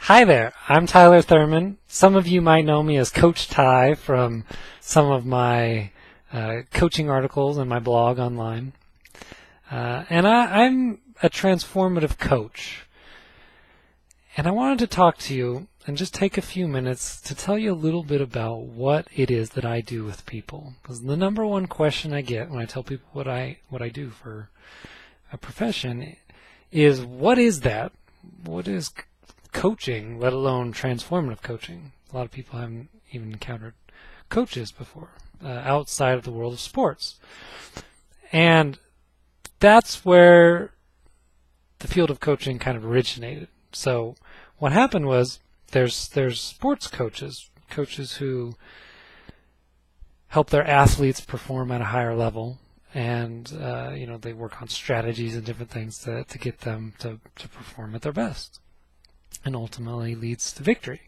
Hi there, I'm Tyler Thurman. Some of you might know me as Coach Ty from some of my coaching articles and my blog online. And I'm a transformative coach. And I wanted to talk to you and just take a few minutes to tell you a little bit about what it is that I do with people. Because the number one question I get when I tell people what I do for a profession is, what is that? What is coaching, let alone transformative coaching? A lot of people haven't even encountered coaches before outside of the world of sports. And that's where the field of coaching kind of originated. So what happened was there's sports coaches who help their athletes perform at a higher level, and they work on strategies and different things to get them to perform at their best, and ultimately leads to victory.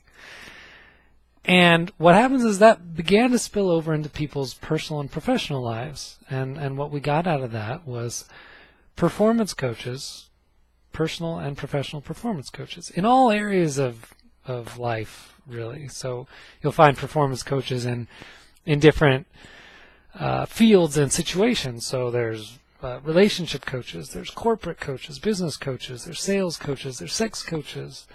And what happens is that began to spill over into people's personal and professional lives, and what we got out of that was performance coaches, personal and professional performance coaches in all areas of life, really. So you'll find performance coaches in different fields and situations. So there's relationship coaches, there's corporate coaches, business coaches, there's sales coaches, there's sex coaches.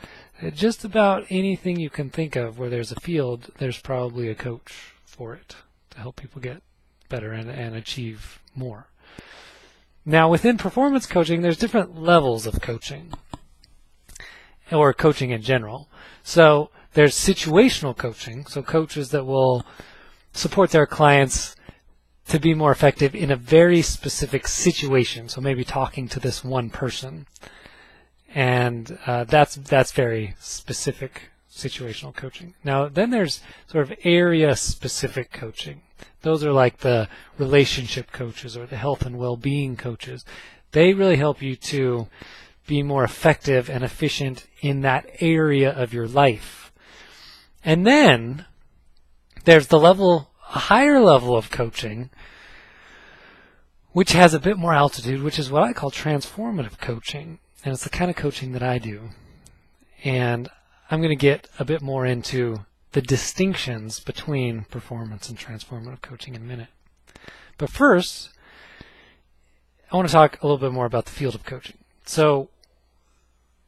Just about anything you can think of where there's a field, there's probably a coach for it to help people get better and achieve more. Now, within performance coaching, there's different levels of coaching, or coaching in general. So there's situational coaching, so coaches that will support their clients to be more effective in a very specific situation. So maybe talking to this one person, and that's very specific situational coaching. Now, then there's sort of area-specific coaching. Those are like the relationship coaches or the health and well-being coaches. They really help you to be more effective and efficient in that area of your life. And then there's a higher level of coaching, which has a bit more altitude, which is what I call transformative coaching. And it's the kind of coaching that I do. And I'm going to get a bit more into the distinctions between performance and transformative coaching in a minute. But first, I want to talk a little bit more about the field of coaching. So,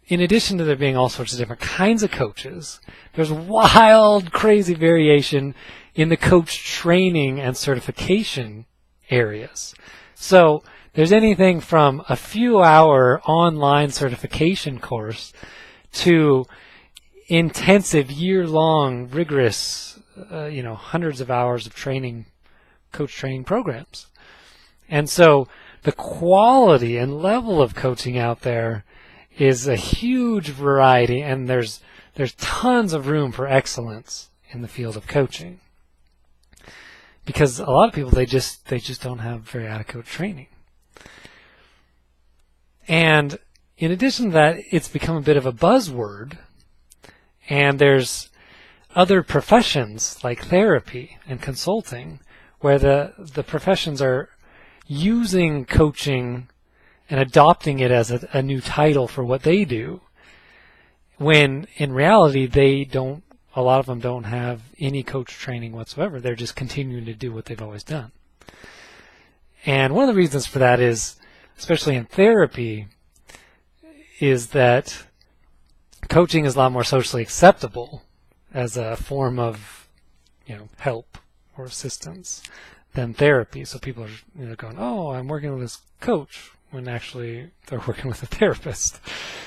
in addition to there being all sorts of different kinds of coaches, there's wild, crazy variation in the coach training and certification areas. So, there's anything from a few-hour online certification course to intensive, year-long, rigorous, hundreds of hours of training, coach training programs. And so the quality and level of coaching out there is a huge variety, and there's tons of room for excellence in the field of coaching. Because a lot of people, they just don't have very adequate training. And in addition to that, it's become a bit of a buzzword. And there's other professions like therapy and consulting where the professions are using coaching and adopting it as a new title for what they do, when in reality a lot of them don't have any coach training whatsoever. They're just continuing to do what they've always done. And one of the reasons for that is, especially in therapy, is that coaching is a lot more socially acceptable as a form of, help or assistance than therapy. So people are going, oh, I'm working with this coach, when actually they're working with a therapist.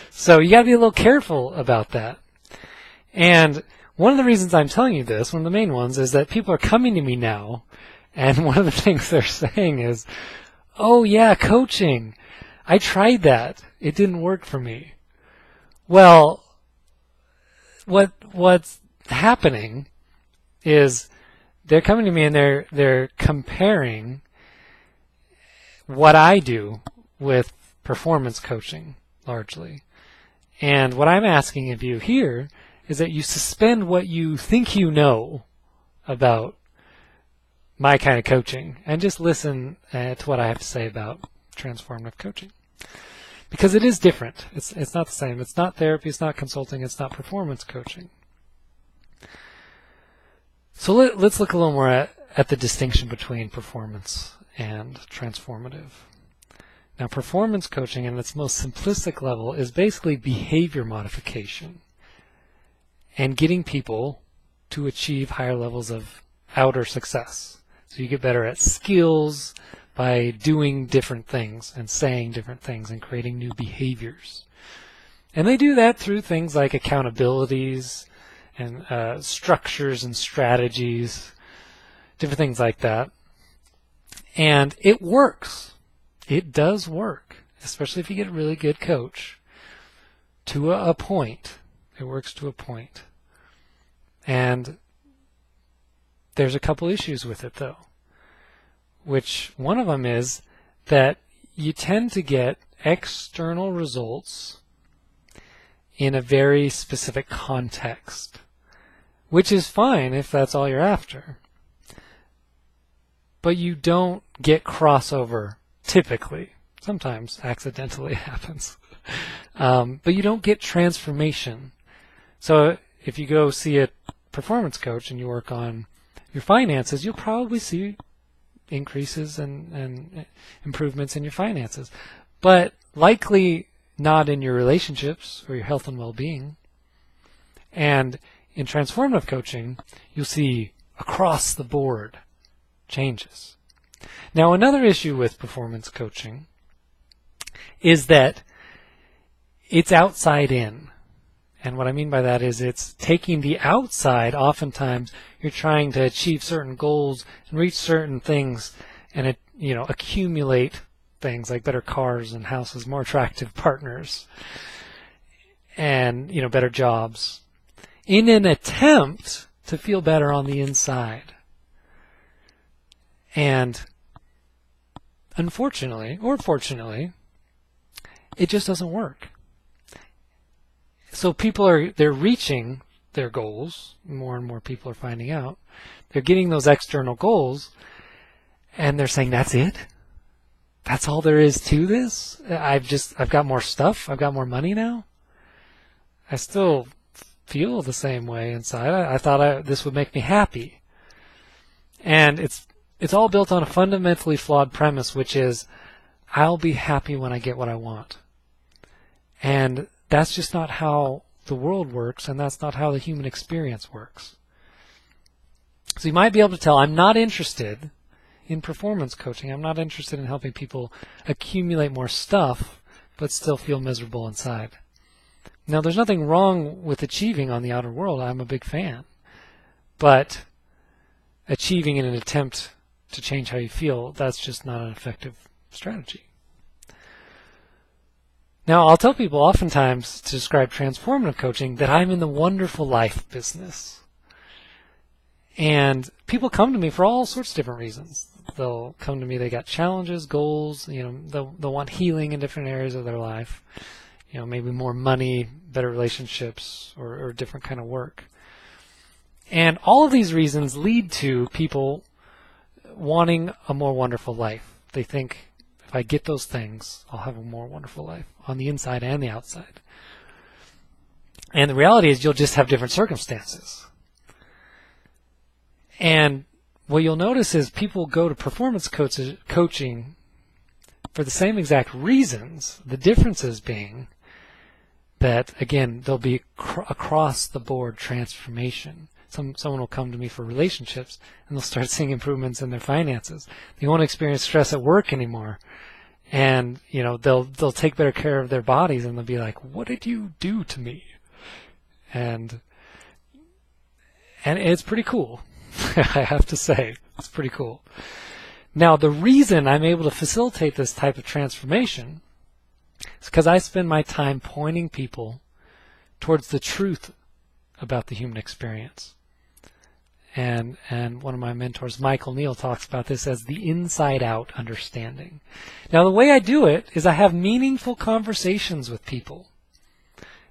So you got to be a little careful about that. And one of the reasons I'm telling you this, one of the main ones, is that people are coming to me now, and one of the things they're saying is, oh yeah, coaching. I tried that. It didn't work for me. Well, what's happening is they're coming to me and they're comparing what I do with performance coaching largely. And what I'm asking of you here is that you suspend what you think you know about my kind of coaching and just listen to what I have to say about transformative coaching. because it is different. It's not the same. It's not therapy. It's not consulting. It's not performance coaching. So let's look a little more at the distinction between performance and transformative. Now, performance coaching, in its most simplistic level, is basically behavior modification and getting people to achieve higher levels of outer success. So you get better at skills by doing different things and saying different things and creating new behaviors. And they do that through things like accountabilities and structures and strategies, different things like that. And it works. It does work, especially if you get a really good coach, to a point. It works to a point. And there's a couple issues with it, though, which one of them is that you tend to get external results in a very specific context, which is fine if that's all you're after. But you don't get crossover typically. Sometimes accidentally happens. But you don't get transformation. So if you go see a performance coach and you work on your finances, you'll probably see increases and improvements in your finances. But likely not in your relationships or your health and well-being. And in transformative coaching, you'll see across the board changes. Now, another issue with performance coaching is that it's outside in. And what I mean by that is it's taking the outside. Oftentimes, you're trying to achieve certain goals and reach certain things and accumulate things like better cars and houses, more attractive partners, and better jobs, in an attempt to feel better on the inside. And unfortunately, or fortunately, it just doesn't work. So they're reaching their goals. More and more people are finding out. They're getting those external goals, and they're saying, that's it? That's all there is to this? I've got more stuff? I've got more money now? I still feel the same way inside. I thought this would make me happy. And it's all built on a fundamentally flawed premise, which is, I'll be happy when I get what I want. And that's just not how the world works, and that's not how the human experience works. So you might be able to tell, I'm not interested in performance coaching. I'm not interested in helping people accumulate more stuff, but still feel miserable inside. Now, there's nothing wrong with achieving on the outer world. I'm a big fan. But achieving in an attempt to change how you feel, that's just not an effective strategy. Now, I'll tell people oftentimes to describe transformative coaching that I'm in the wonderful life business. And people come to me for all sorts of different reasons. They'll come to me, they got challenges, goals, they'll want healing in different areas of their life. Maybe more money, better relationships, or different kind of work. And all of these reasons lead to people wanting a more wonderful life. They think, if I get those things, I'll have a more wonderful life on the inside and the outside. And the reality is you'll just have different circumstances. And what you'll notice is people go to performance coaching for the same exact reasons, the differences being that, again, there'll be across-the-board transformation. Someone will come to me for relationships, and they'll start seeing improvements in their finances. They won't experience stress at work anymore. And, they'll take better care of their bodies, and they'll be like, what did you do to me? And it's pretty cool. I have to say, it's pretty cool. Now, the reason I'm able to facilitate this type of transformation is because I spend my time pointing people towards the truth about the human experience. And one of my mentors, Michael Neal, talks about this as the inside-out understanding. Now, the way I do it is I have meaningful conversations with people.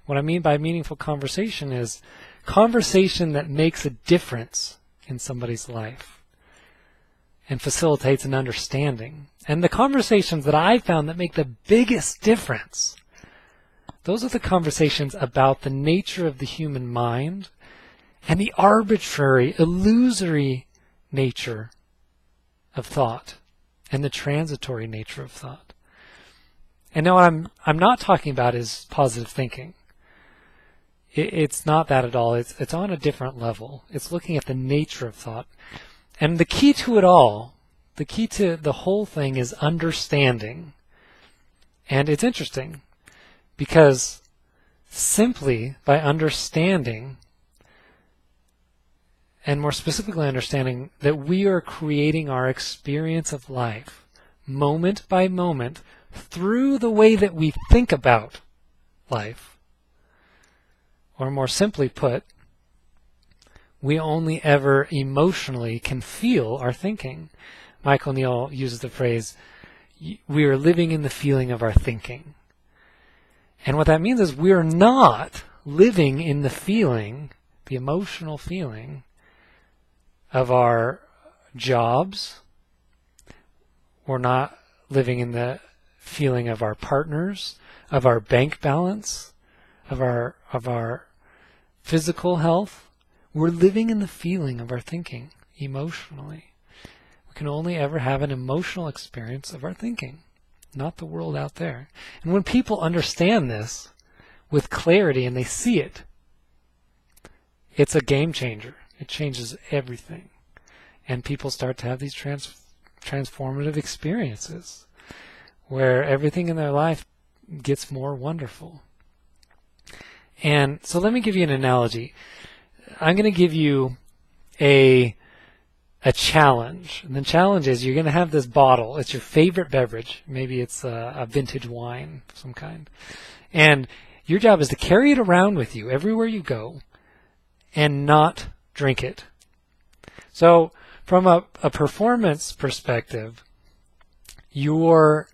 What I mean by meaningful conversation is conversation that makes a difference in somebody's life. and facilitates an understanding. And the conversations that I found that make the biggest difference, those are the conversations about the nature of the human mind and the arbitrary, illusory nature of thought and the transitory nature of thought. And now what I'm not talking about is positive thinking. It's not that at all. It's on a different level. It's looking at the nature of thought. And the key to it all, the key to the whole thing is understanding. And it's interesting because simply by understanding, and more specifically understanding that we are creating our experience of life moment by moment through the way that we think about life. Or more simply put, we only ever emotionally can feel our thinking. Michael Neal uses the phrase, we are living in the feeling of our thinking. And what that means is we are not living in the feeling, the emotional feeling of our jobs. We're not living in the feeling of our partners, of our bank balance, of our physical health. We're living in the feeling of our thinking emotionally. We can only ever have an emotional experience of our thinking, not the world out there. And when people understand this with clarity and they see it, it's a game changer. It changes everything. And people start to have these transformative experiences where everything in their life gets more wonderful. And so let me give you an analogy. I'm going to give you a challenge. And the challenge is you're going to have this bottle. It's your favorite beverage. Maybe it's a vintage wine of some kind. And your job is to carry it around with you everywhere you go and not drink it. So from a performance perspective, you're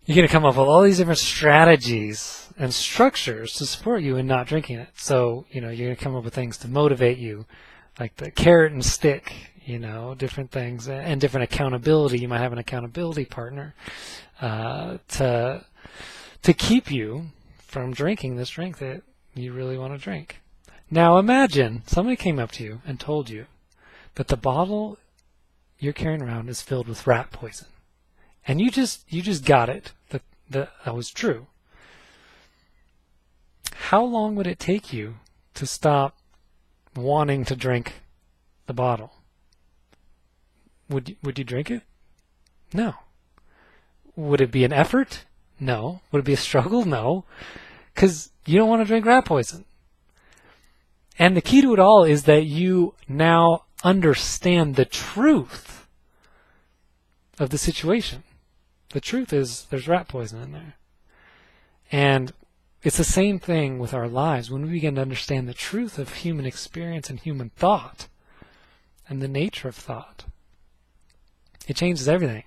going to come up with all these different strategies and structures to support you in not drinking it. So, you're going to come up with things to motivate you, like the carrot and stick, different things, and different accountability. You might have an accountability partner to keep you from drinking this drink that you really want to drink. Now imagine somebody came up to you and told you that the bottle you're carrying around is filled with rat poison. And you just got it, that was true. How long would it take you to stop wanting to drink the bottle? Would you drink it? No. Would it be an effort? No. Would it be a struggle? No. Because you don't want to drink rat poison. And the key to it all is that you now understand the truth of the situation. The truth is there's rat poison in there. And it's the same thing with our lives. When we begin to understand the truth of human experience and human thought and the nature of thought, it changes everything.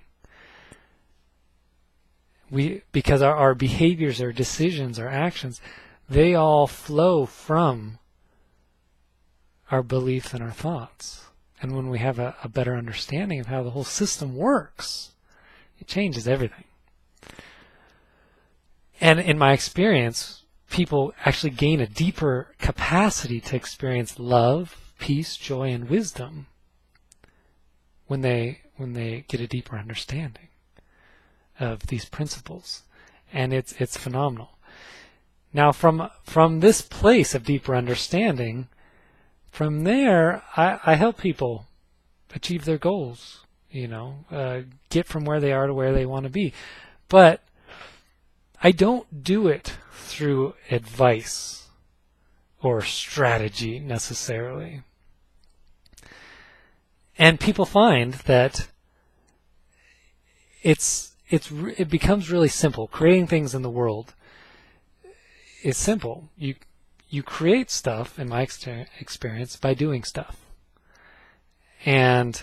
Because our behaviors, our decisions, our actions, they all flow from our beliefs and our thoughts. And when we have a better understanding of how the whole system works, it changes everything. And in my experience, people actually gain a deeper capacity to experience love, peace, joy, and wisdom when they get a deeper understanding of these principles. And it's phenomenal. Now, from this place of deeper understanding, from there, I help people achieve their goals, get from where they are to where they want to be. But I don't do it through advice or strategy necessarily. And people find that it becomes really simple. Creating things in the world is simple. You create stuff, in my experience, by doing stuff. And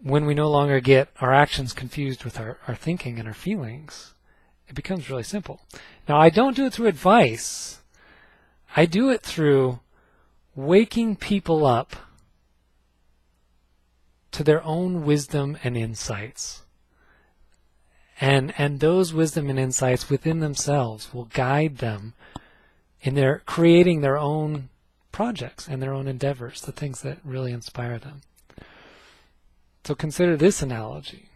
when we no longer get our actions confused with our thinking and our feelings, it becomes really simple. Now, I don't do it through advice. I do it through waking people up to their own wisdom and insights. And those wisdom and insights within themselves will guide them in their creating their own projects and their own endeavors, the things that really inspire them. So consider this analogy.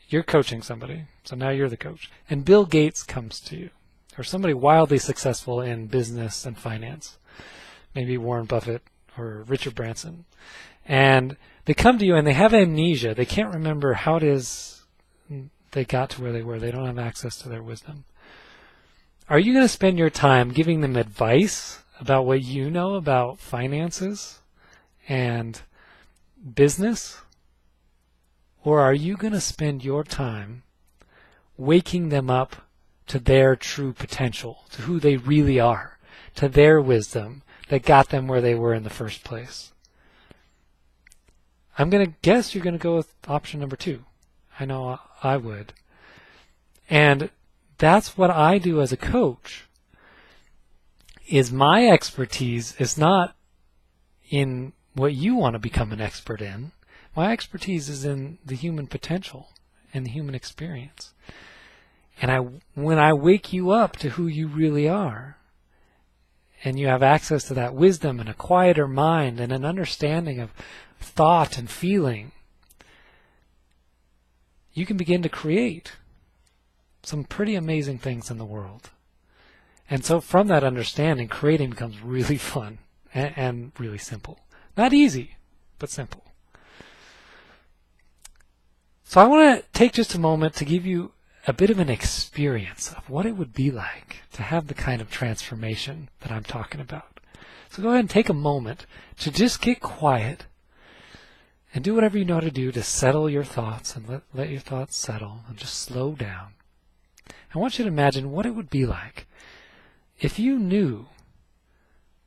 You're coaching somebody, so now you're the coach. And Bill Gates comes to you, or somebody wildly successful in business and finance, maybe Warren Buffett or Richard Branson. And they come to you and they have amnesia. They can't remember how it is they got to where they were. They don't have access to their wisdom. Are you going to spend your time giving them advice about what you know about finances and business? Or are you going to spend your time waking them up to their true potential, to who they really are, to their wisdom that got them where they were in the first place? I'm going to guess you're going to go with option number 2. I know I would. And that's what I do as a coach. Is my expertise is not in what you want to become an expert in. My expertise is in the human potential and the human experience. And when I wake you up to who you really are, and you have access to that wisdom and a quieter mind and an understanding of thought and feeling, you can begin to create some pretty amazing things in the world. And so from that understanding, creating becomes really fun and really simple. Not easy, but simple. So I want to take just a moment to give you a bit of an experience of what it would be like to have the kind of transformation that I'm talking about. So go ahead and take a moment to just get quiet and do whatever you know how to do to settle your thoughts and let your thoughts settle and just slow down. I want you to imagine what it would be like if you knew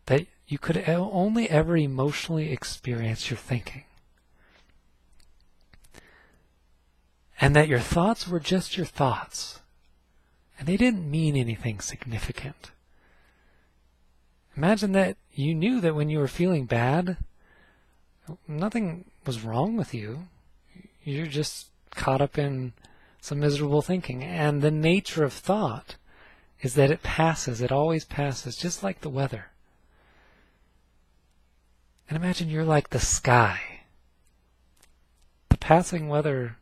that you could only ever emotionally experience your thinking, and that your thoughts were just your thoughts, and they didn't mean anything significant. Imagine that you knew that when you were feeling bad, nothing was wrong with you. You're just caught up in some miserable thinking. And the nature of thought is that it passes. It always passes, just like the weather. And imagine you're like the sky. The passing weather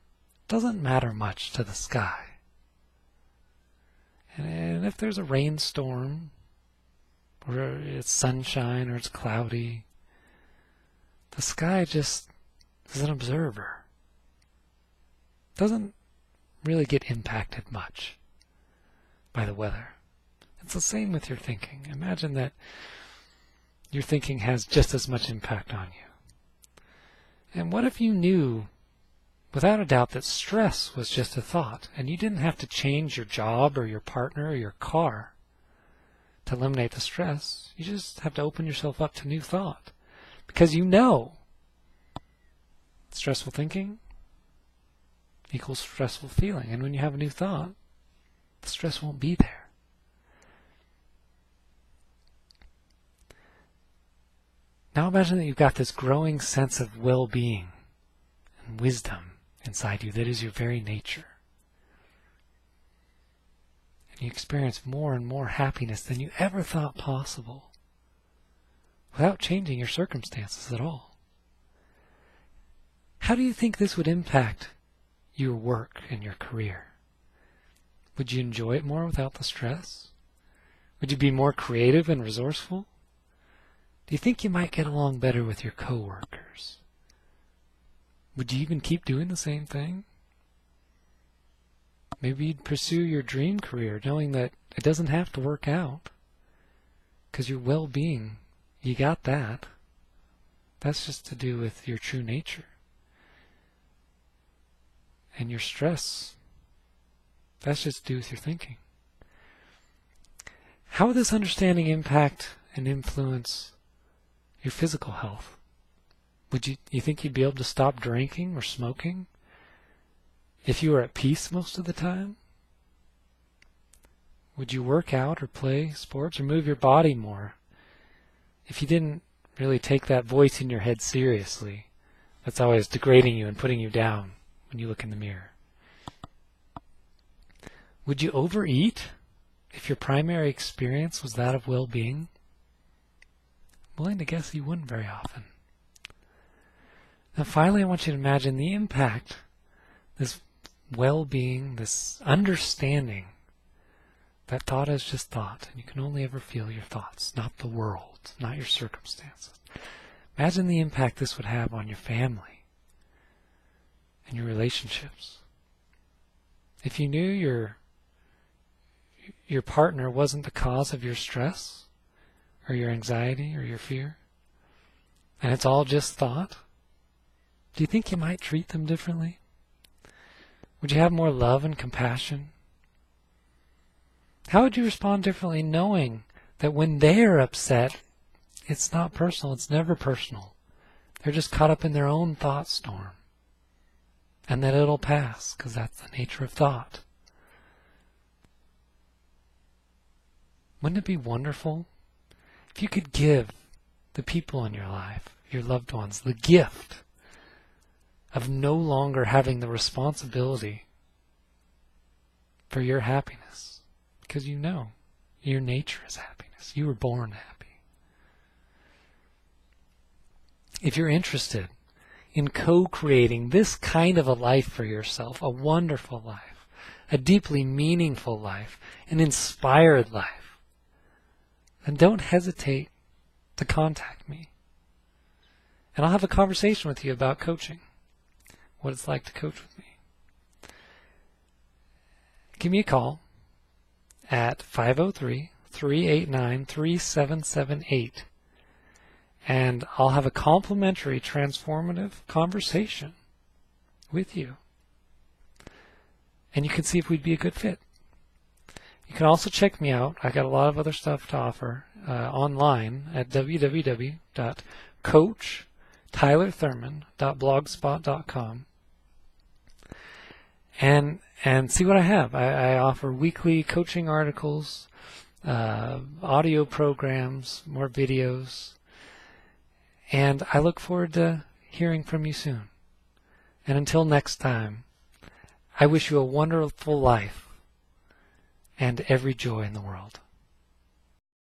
doesn't matter much to the sky. And if there's a rainstorm, or it's sunshine, or it's cloudy, the sky just is an observer. Doesn't really get impacted much by the weather. It's the same with your thinking. Imagine that your thinking has just as much impact on you. And what if you knew, without a doubt, that stress was just a thought, and you didn't have to change your job or your partner or your car to eliminate the stress? You just have to open yourself up to new thought. Because you know stressful thinking equals stressful feeling. And when you have a new thought, the stress won't be there. Now imagine that you've got this growing sense of well-being and wisdom inside you that is your very nature. And you experience more and more happiness than you ever thought possible without changing your circumstances at all. How do you think this would impact your work and your career? Would you enjoy it more without the stress? Would you be more creative and resourceful? Do you think you might get along better with your coworkers? Would you even keep doing the same thing? Maybe you'd pursue your dream career knowing that it doesn't have to work out because your well-being, you got that. That's just to do with your true nature. And your stress, that's just to do with your thinking. How would this understanding impact and influence your physical health? Would you think you'd be able to stop drinking or smoking if you were at peace most of the time? Would you work out or play sports or move your body more if you didn't really take that voice in your head seriously that's always degrading you and putting you down when you look in the mirror? Would you overeat if your primary experience was that of well-being? I'm willing to guess you wouldn't very often. Now finally, I want you to imagine the impact this well-being, this understanding that thought is just thought, and you can only ever feel your thoughts, not the world, not your circumstances. Imagine the impact this would have on your family and your relationships. If you knew your partner wasn't the cause of your stress or your anxiety or your fear, and it's all just thought, do you think you might treat them differently? Would you have more love and compassion? How would you respond differently knowing that when they're upset, it's not personal, it's never personal. They're just caught up in their own thought storm. And that it'll pass, because that's the nature of thought. Wouldn't it be wonderful if you could give the people in your life, your loved ones, the gift of no longer having the responsibility for your happiness? Because you know your nature is happiness. You were born happy. If you're interested in co-creating this kind of a life for yourself, a wonderful life, a deeply meaningful life, an inspired life, then don't hesitate to contact me. And I'll have a conversation with you about coaching, what it's like to coach with me. Give me a call at 503-389-3778. And I'll have a complimentary transformative conversation with you. And you can see if we'd be a good fit. You can also check me out. I got a lot of other stuff to offer online at www.coachtylerthurman.blogspot.com. And see what I have. I offer weekly coaching articles, audio programs, more videos. And I look forward to hearing from you soon. And until next time, I wish you a wonderful life and every joy in the world.